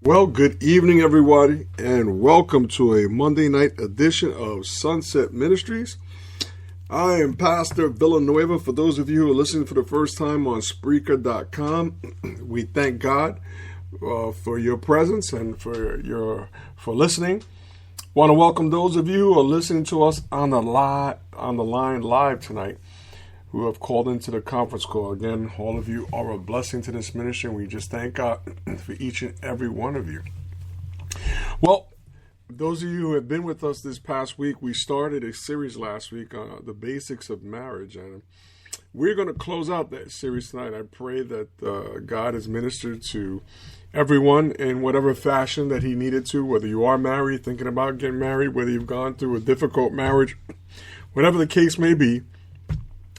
Well, good evening, everybody, and welcome to a Monday night edition of Sunset Ministries. I am Pastor Villanueva. For those of you who are listening for the first time on Spreaker.com, we thank God for your presence and for listening. Want to welcome those of you who are listening to us on the line live tonight, who have called into the conference call. Again, all of you are a blessing to this ministry, and we just thank God for each and every one of you. Well, those of you who have been with us this past week, we started a series last week on the basics of marriage, and we're going to close out that series tonight. I pray that God has ministered to everyone in whatever fashion that he needed to, whether you are married, thinking about getting married, whether you've gone through a difficult marriage, whatever the case may be.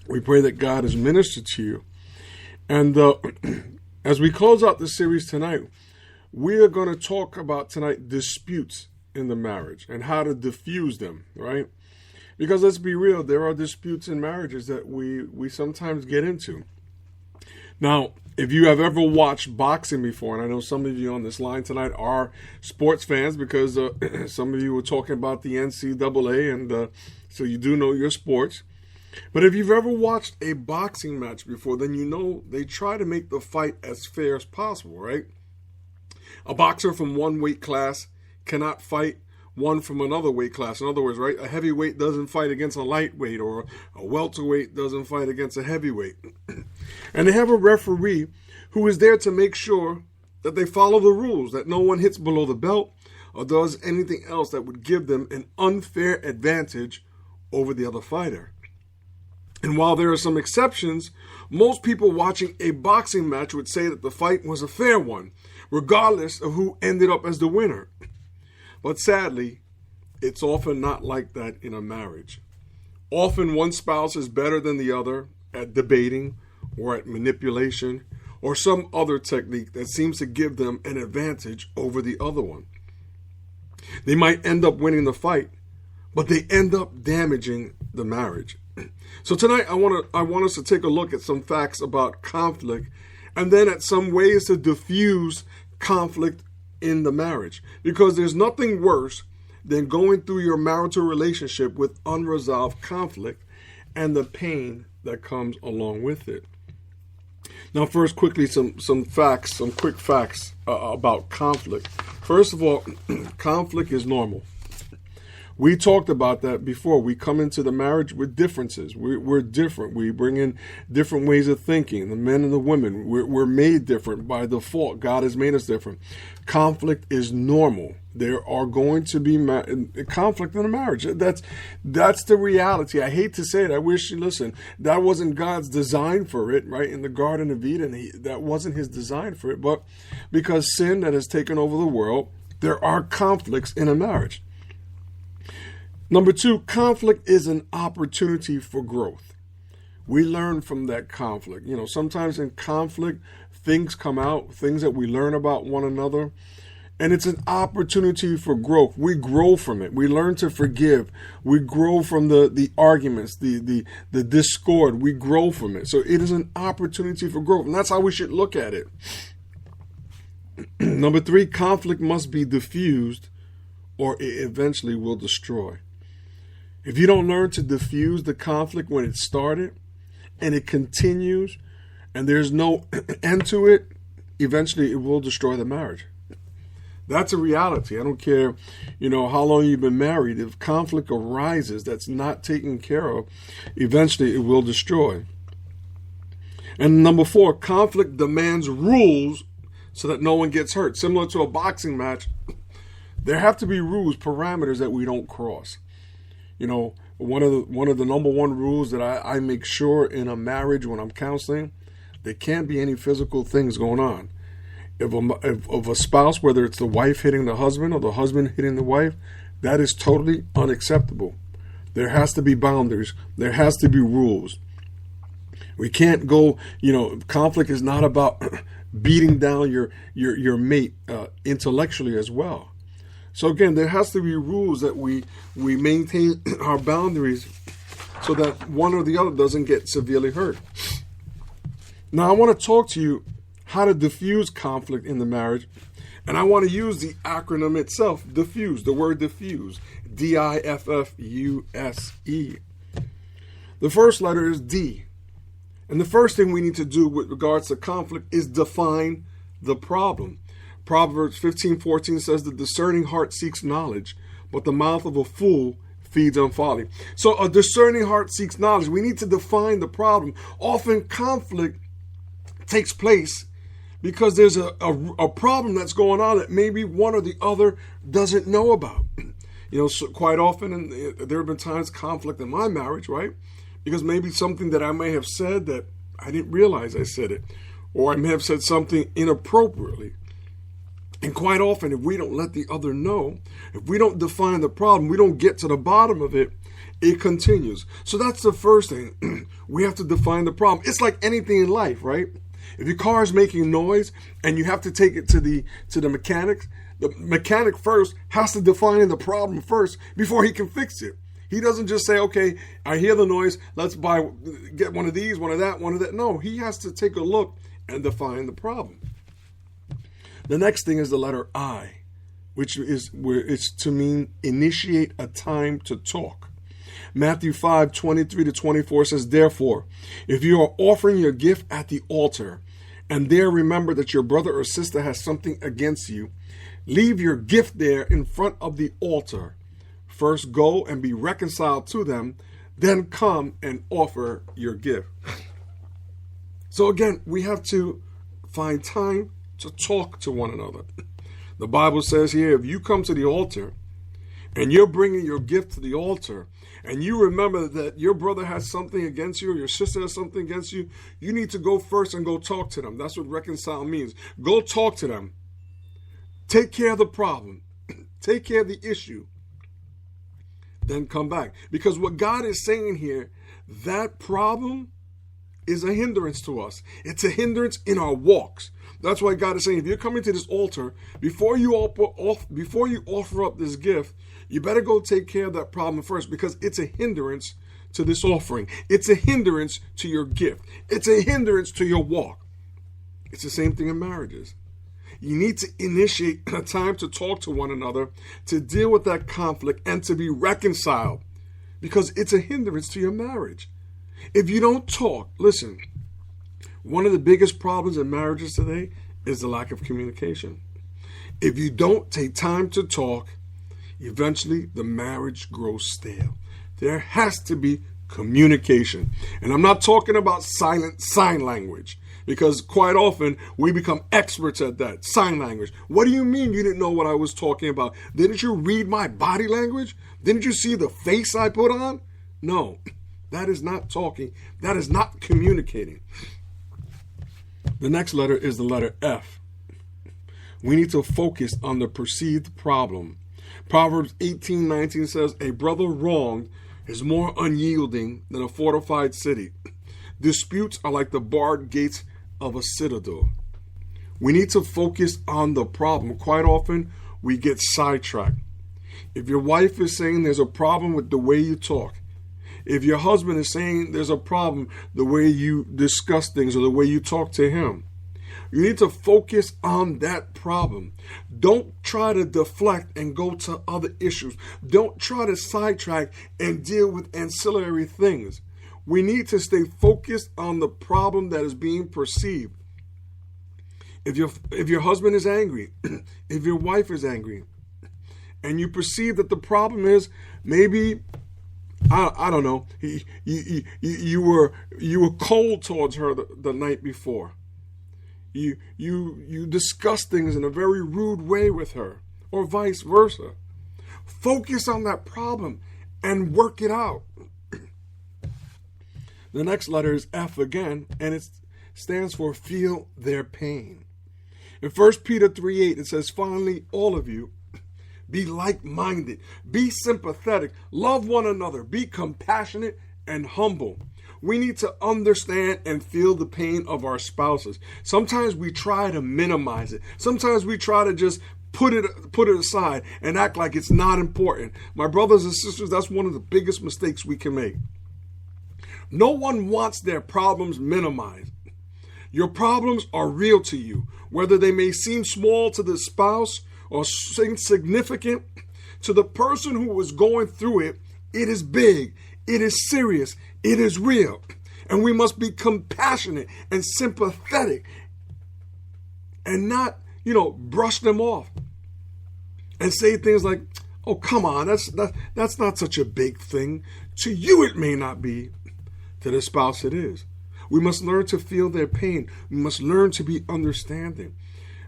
We pray that God has ministered to you. And as we close out the series tonight, we are going to talk about tonight disputes in the marriage and how to diffuse them, right? Because let's be real, there are disputes in marriages that we sometimes get into. Now, if you have ever watched boxing before, and I know some of you on this line tonight are sports fans because some of you were talking about the NCAA, and so you do know your sports. But if you've ever watched a boxing match before, then you know they try to make the fight as fair as possible, right? A boxer from one weight class cannot fight one from another weight class. In other words, right, a heavyweight doesn't fight against a lightweight, or a welterweight doesn't fight against a heavyweight. And they have a referee who is there to make sure that they follow the rules, that no one hits below the belt or does anything else that would give them an unfair advantage over the other fighter. And while there are some exceptions, most people watching a boxing match would say that the fight was a fair one, regardless of who ended up as the winner. But sadly, it's often not like that in a marriage. Often one spouse is better than the other at debating or at manipulation or some other technique that seems to give them an advantage over the other one. They might end up winning the fight, but they end up damaging the marriage. So tonight I want us to take a look at some facts about conflict, and then at some ways to diffuse conflict in the marriage. Because there's nothing worse than going through your marital relationship with unresolved conflict and the pain that comes along with it. Now, first, quickly, some quick facts about conflict. First of all, conflict is normal. We talked about that before. We come into the marriage with differences. We're different. We bring in different ways of thinking. The men and the women, we're made different by default. God has made us different. Conflict is normal. There are going to be conflict in a marriage. That's the reality. I hate to say it. I wish, listen, that wasn't God's design for it, right? In the Garden of Eden, that wasn't his design for it. But because sin that has taken over the world, there are conflicts in a marriage. Number two, conflict is an opportunity for growth. We learn from that conflict. You know, sometimes in conflict, things come out, things that we learn about one another, and it's an opportunity for growth. We grow from it. We learn to forgive. We grow from the arguments, the discord. We grow from it. So it is an opportunity for growth, and that's how we should look at it. Number three, conflict must be diffused or it eventually will destroy. If you don't learn to diffuse the conflict when it started and it continues and there's no end to it, eventually it will destroy the marriage. That's a reality. I don't care, how long you've been married. If conflict arises that's not taken care of, eventually it will destroy. And number four, conflict demands rules so that no one gets hurt. Similar to a boxing match, there have to be rules, parameters that we don't cross. One of the number one rules that I make sure in a marriage when I'm counseling, there can't be any physical things going on. If a spouse, whether it's the wife hitting the husband or the husband hitting the wife, that is totally unacceptable. There has to be boundaries. There has to be rules. We can't go, conflict is not about beating down your mate intellectually as well. So again, there has to be rules that we maintain our boundaries so that one or the other doesn't get severely hurt. Now, I want to talk to you how to diffuse conflict in the marriage. And I want to use the acronym itself, diffuse, the word diffuse, D-I-F-F-U-S-E. The first letter is D. And the first thing we need to do with regards to conflict is define the problem. Proverbs 15:14 says, the discerning heart seeks knowledge, but the mouth of a fool feeds on folly. So a discerning heart seeks knowledge. We need to define the problem. Often conflict takes place because there's a problem that's going on that maybe one or the other doesn't know about. So quite often, and there have been times conflict in my marriage, right? Because maybe something that I may have said that I didn't realize I said it, or I may have said something inappropriately. And quite often, if we don't let the other know, if we don't define the problem, we don't get to the bottom of it, it continues. So that's the first thing. We have to define the problem. It's like anything in life, right? If your car is making noise and you have to take it to the mechanic, the mechanic first has to define the problem first before he can fix it. He doesn't just say, okay, I hear the noise, let's get one of these, one of that, one of that. No, he has to take a look and define the problem. The next thing is the letter I, which is where it's to mean initiate a time to talk. Matthew 5:23-24 says, therefore, if you are offering your gift at the altar, and there remember that your brother or sister has something against you, leave your gift there in front of the altar. First go and be reconciled to them, then come and offer your gift. So again, we have to find time to talk to one another. The Bible says here, if you come to the altar and you're bringing your gift to the altar and you remember that your brother has something against you or your sister has something against you, you need to go first and go talk to them. That's what reconcile means. Go talk to them. Take care of the problem. Take care of the issue. Then come back. Because what God is saying here, that problem is a hindrance to us. It's a hindrance in our walks. That's why God is saying, if you're coming to this altar, before you offer up this gift, you better go take care of that problem first, because it's a hindrance to this offering. It's a hindrance to your gift. It's a hindrance to your walk. It's the same thing in marriages. You need to initiate a time to talk to one another, to deal with that conflict, and to be reconciled, because it's a hindrance to your marriage. If you don't talk, listen, one of the biggest problems in marriages today is the lack of communication. If you don't take time to talk, eventually the marriage grows stale. There has to be communication. And I'm not talking about silent sign language, because quite often we become experts at that. Sign language. What do you mean you didn't know what I was talking about? Didn't you read my body language? Didn't you see the face I put on? No, that is not talking. That is not communicating. The next letter is the letter F. We need to focus on the perceived problem. Proverbs 18:19 says, a brother wronged is more unyielding than a fortified city. Disputes are like the barred gates of a citadel. We need to focus on the problem. Quite often, we get sidetracked. If your wife is saying there's a problem with the way you talk, if your husband is saying there's a problem the way you discuss things or the way you talk to him, you need to focus on that problem. Don't try to deflect and go to other issues. Don't try to sidetrack and deal with ancillary things. We need to stay focused on the problem that is being perceived. If your husband is angry, if your wife is angry, and you perceive that the problem is maybe, I don't know, you were cold towards her the night before. You discuss things in a very rude way with her, or vice versa. Focus on that problem and work it out. The next letter is F again, and it stands for feel their pain. In 1 Peter 3:8, it says, finally, all of you, be like-minded, be sympathetic, love one another, be compassionate and humble. We need to understand and feel the pain of our spouses. Sometimes we try to minimize it. Sometimes we try to just put it aside and act like it's not important. My brothers and sisters, that's one of the biggest mistakes we can make. No one wants their problems minimized. Your problems are real to you, whether they may seem small to the spouse or insignificant to the person who is going through it. It is big, it is serious, it is real, and we must be compassionate and sympathetic and not, brush them off and say things like, "Oh, come on, that's not such a big thing." To you, it may not be. To the spouse, it is. We must learn to feel their pain. We must learn to be understanding.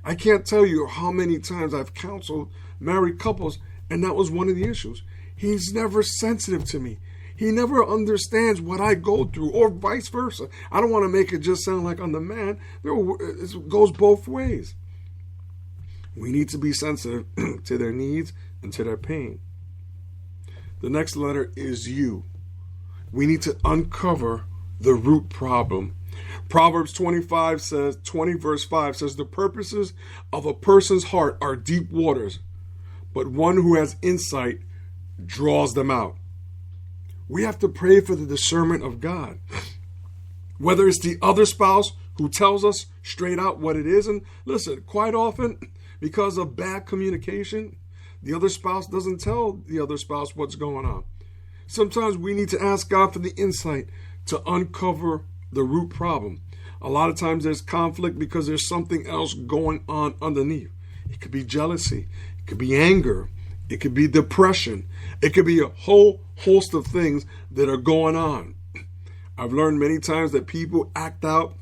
I can't tell you how many times I've counseled married couples, and that was one of the issues. He's never sensitive to me. He never understands what I go through, or vice versa. I don't want to make it just sound like I'm the man. It goes both ways. We need to be sensitive to their needs and to their pain. The next letter is U. We need to uncover the root problem. Proverbs 20 verse 5 says, "The purposes of a person's heart are deep waters, but one who has insight draws them out." We have to pray for the discernment of God. Whether it's the other spouse who tells us straight out what it is. And listen, quite often, because of bad communication, the other spouse doesn't tell the other spouse what's going on. Sometimes we need to ask God for the insight to uncover the root problem. A lot of times there's conflict because there's something else going on underneath. It could be jealousy. It could be anger. It could be depression. It could be a whole host of things that are going on. I've learned many times that people act out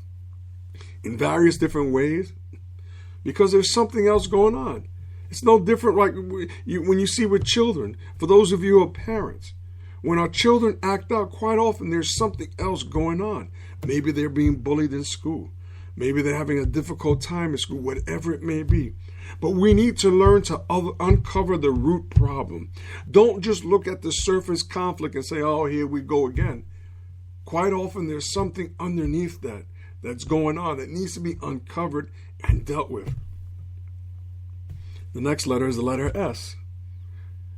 in various different ways because there's something else going on. It's no different like when you see with children. For those of you who are parents, when our children act out, quite often there's something else going on. Maybe they're being bullied in school. Maybe they're having a difficult time in school, whatever it may be. But we need to learn to uncover the root problem. Don't just look at the surface conflict and say, "Oh, here we go again." Quite often there's something underneath that's going on that needs to be uncovered and dealt with. The next letter is the letter S.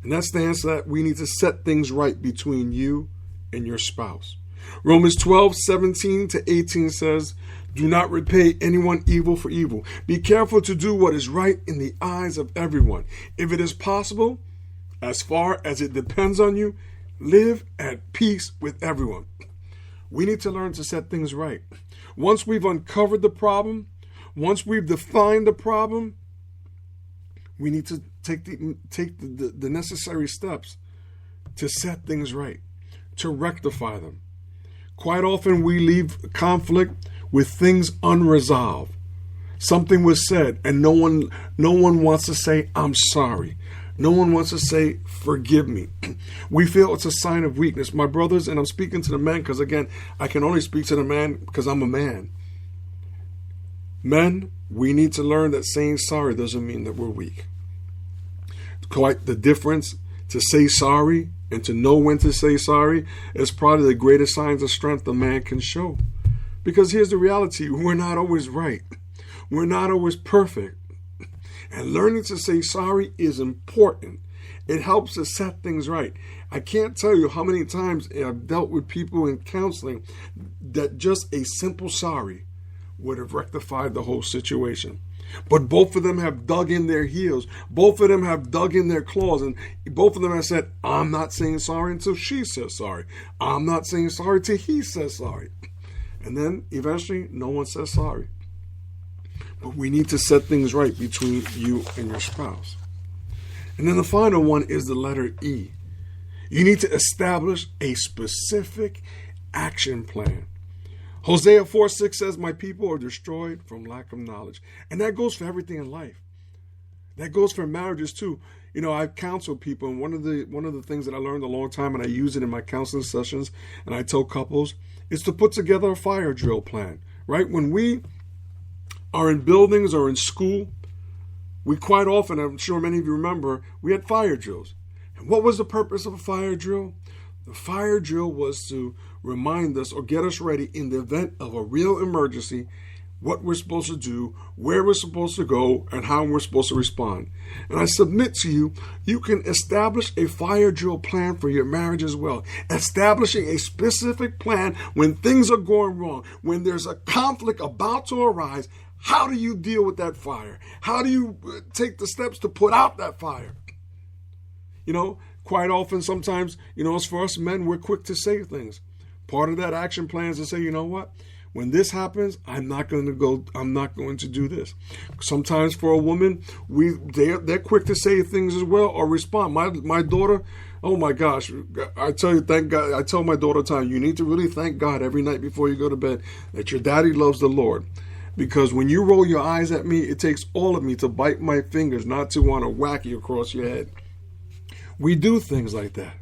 And that stands for that we need to set things right between you and your spouse. Romans 12:17-18 says, "Do not repay anyone evil for evil. Be careful to do what is right in the eyes of everyone. If it is possible, as far as it depends on you, live at peace with everyone." We need to learn to set things right. Once we've uncovered the problem, once we've defined the problem, we need to take the necessary steps to set things right, to rectify them. Quite often we leave conflict with things unresolved. Something was said and no one wants to say, "I'm sorry." No one wants to say, "Forgive me." We feel it's a sign of weakness. My brothers, and I'm speaking to the men because, again, I can only speak to the man because I'm a man. Men, we need to learn that saying sorry doesn't mean that we're weak. Quite the difference. To say sorry and to know when to say sorry is probably the greatest signs of strength a man can show. Because here's the reality. We're not always right. We're not always perfect. And learning to say sorry is important. It helps to set things right. I can't tell you how many times I've dealt with people in counseling that just a simple sorry would have rectified the whole situation. But both of them have dug in their heels. Both of them have dug in their claws. And both of them have said, "I'm not saying sorry until she says sorry. I'm not saying sorry till he says sorry." And then eventually no one says sorry. But we need to set things right between you and your spouse. And then the final one is the letter E. You need to establish a specific action plan. Hosea 4:6 says, "My people are destroyed from lack of knowledge." And that goes for everything in life. That goes for marriages too. I've counseled people, and one of the things that I learned a long time, and I use it in my counseling sessions, and I tell couples, is to put together a fire drill plan. Right? When we are in buildings or in school, we quite often, I'm sure many of you remember, we had fire drills. And what was the purpose of a fire drill? The fire drill was to remind us or get us ready in the event of a real emergency. what we're supposed to do, where we're supposed to go, and how we're supposed to respond. And I submit to you, you can establish a fire drill plan for your marriage as well. Establishing a specific plan when things are going wrong, when there's a conflict about to arise. How do you deal with that fire? How do you take the steps to put out that fire? Quite often, sometimes, as for us men, we're quick to say things. Part of that action plan is to say, you know what? When this happens, I'm not going to do this. Sometimes for a woman, they're quick to say things as well or respond. My daughter, oh my gosh, I tell you, thank God. I tell my daughter time, you need to really thank God every night before you go to bed that your daddy loves the Lord. Because when you roll your eyes at me, it takes all of me to bite my fingers, not to want to whack you across your head. We do things like that.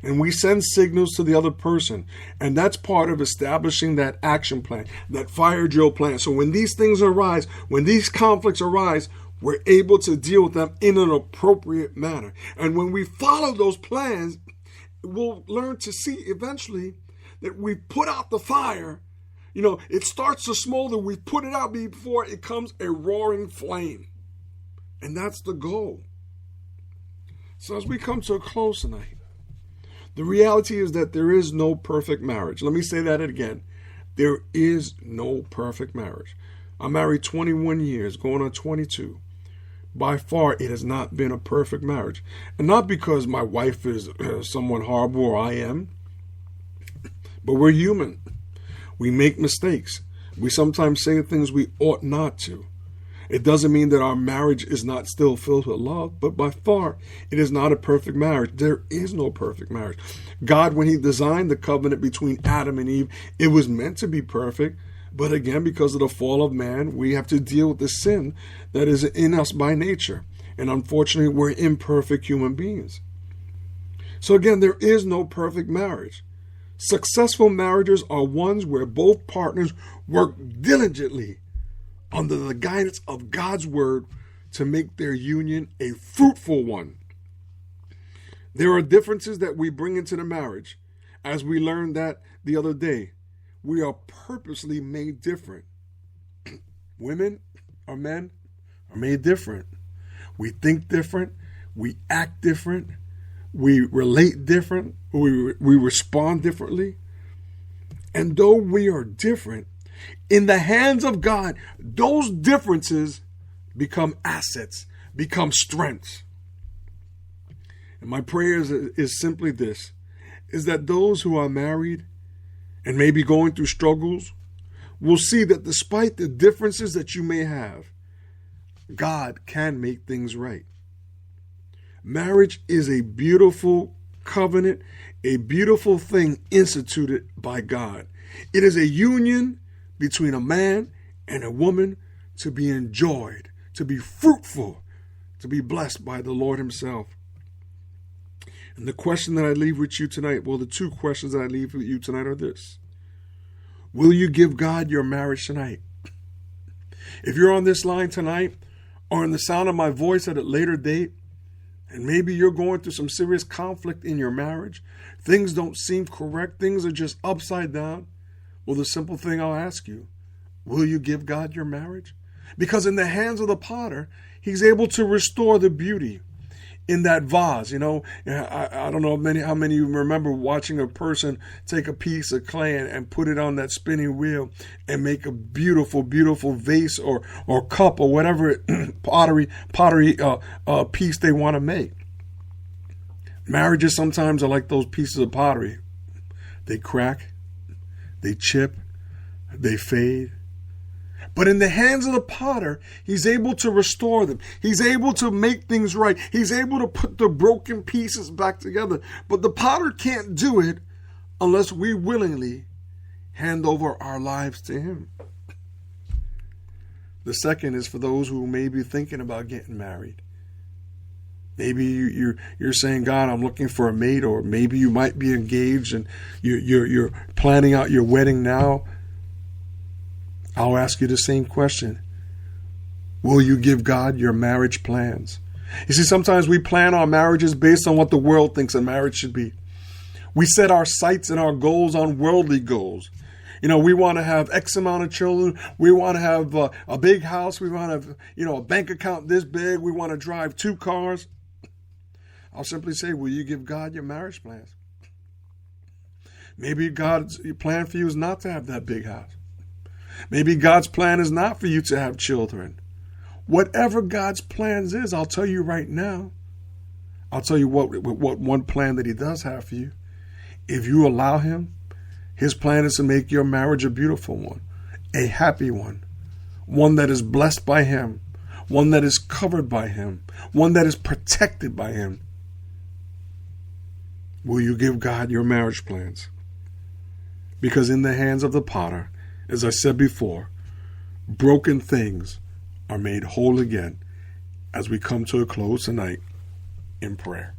And we send signals to the other person. And that's part of establishing that action plan, that fire drill plan. So when these things arise, when these conflicts arise, we're able to deal with them in an appropriate manner. And when we follow those plans, we'll learn to see eventually that we put out the fire. It starts to smolder. We put it out before it becomes a roaring flame. And that's the goal. So as we come to a close tonight, the reality is that there is no perfect marriage. Let me say that again. There is no perfect marriage. I'm married 21 years, going on 22. By far, it has not been a perfect marriage. And not because my wife is someone horrible or I am, but we're human. We make mistakes. We sometimes say things we ought not to. It doesn't mean that our marriage is not still filled with love, but by far, it is not a perfect marriage. There is no perfect marriage. God, when he designed the covenant between Adam and Eve, it was meant to be perfect. But again, because of the fall of man, we have to deal with the sin that is in us by nature. And unfortunately, we're imperfect human beings. So again, there is no perfect marriage. Successful marriages are ones where both partners work diligently under the guidance of God's word to make their union a fruitful one. There are differences that we bring into the marriage. As we learned that the other day, we are purposely made different. Women or men are made different. We think different. We act different. We relate different. We respond differently. And though we are different, in the hands of God, those differences become assets, become strengths. And my prayer is simply this, is that those who are married and may be going through struggles will see that despite the differences that you may have, God can make things right. Marriage is a beautiful covenant, a beautiful thing instituted by God. It is a union between a man and a woman to be enjoyed, to be fruitful, to be blessed by the Lord himself. And the question that I leave with you tonight, the two questions that I leave with you tonight are this. Will you give God your marriage tonight? If you're on this line tonight or in the sound of my voice at a later date, and maybe you're going through some serious conflict in your marriage, things don't seem correct, things are just upside down, the simple thing I'll ask you, will you give God your marriage? Because in the hands of the potter, he's able to restore the beauty in that vase. I don't know how many of you remember watching a person take a piece of clay and put it on that spinning wheel and make a beautiful, beautiful vase or cup or whatever pottery piece they want to make. Marriages sometimes are like those pieces of pottery. They crack, they chip, they fade. But in the hands of the potter, he's able to restore them. He's able to make things right. He's able to put the broken pieces back together. But the potter can't do it unless we willingly hand over our lives to him. The second is for those who may be thinking about getting married. Maybe you're saying, God, I'm looking for a mate, or maybe you might be engaged and you're planning out your wedding now. I'll ask you the same question. Will you give God your marriage plans? You see, sometimes we plan our marriages based on what the world thinks a marriage should be. We set our sights and our goals on worldly goals. We want to have X amount of children. We want to have a big house. We want to have, a bank account this big. We want to drive 2 cars. I'll simply say, will you give God your marriage plans? Maybe God's plan for you is not to have that big house. Maybe God's plan is not for you to have children. Whatever God's plans is, I'll tell you right now. I'll tell you what one plan that he does have for you. If you allow him, his plan is to make your marriage a beautiful one, a happy one that is blessed by him, one that is covered by him, one that is protected by him. Will you give God your marriage plans? Because in the hands of the potter, as I said before, broken things are made whole again as we come to a close tonight in prayer.